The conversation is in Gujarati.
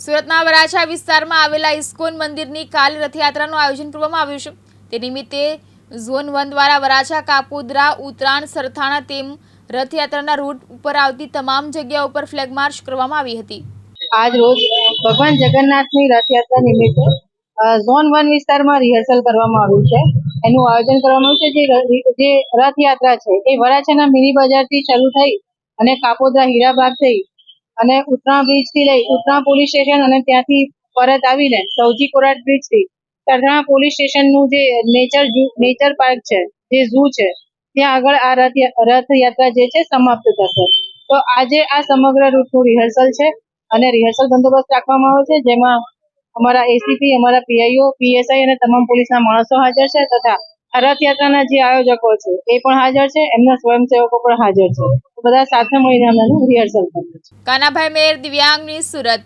સુરતના વરાછા વિસ્તારમાં આવેલા ઇસ્કોન મંદિરની કાલ રથયાત્રાનું આયોજન કરવામાં આવ્યું છે। તે નિમિત્તે ઝોન 1 દ્વારા વરાછા, કાપોદ્રા, ઉત્તરાણ, સરથાણા તેમ રથયાત્રાના રૂટ ઉપર આવતી તમામ જગ્યાઓ પર ફ્લેગ માર્ચ કરવામાં આવી હતી। આજ રોજ ભગવાન જગન્નાથની રથયાત્રા નિમિત્તે ઝોન 1 વિસ્તારમાં રિહર્સલ કરવામાં આવ્યું છે। એનું આયોજન કરવામાં આવ્યું છે। જે રથયાત્રા છે એ વરાછાના મિની બજારથી શરૂ થઈ અને કાપોદ્રા, હીરાબાગ થઈ અને ઉત્તરાણ બ્રિજથી લઈ ઉત્તરાણ પોલીસ સ્ટેશન અને ત્યાંથી પરત આવીને સૌજી કોરાટ બ્રિજથી સરથાણા પોલીસ સ્ટેશનનું જે નેચર પાર્ક છે, જે ઝૂ છે, ત્યાં આગળ આ રથયાત્રા જે છે સમાપ્ત થશે। તો આજે આ સમગ્ર રૂટનું રિહર્સલ છે અને રિહર્સલ બંદોબસ્ત રાખવામાં આવે છે, જેમાં અમારા એસીપી, અમારા પીઆઈઓ, પીએસઆઈ અને તમામ પોલીસના માણસો હાજર છે તથા આ રથયાત્રાના જે આયોજકો છે એ પણ હાજર છે, એમના સ્વયંસેવકો પણ હાજર છે। બધા સાથે મળીને અમે રિહર્સલ કરીએ છીએ। કાનાભાઈ મેર, દિવ્યાંગ ન્યૂઝ, સુરત।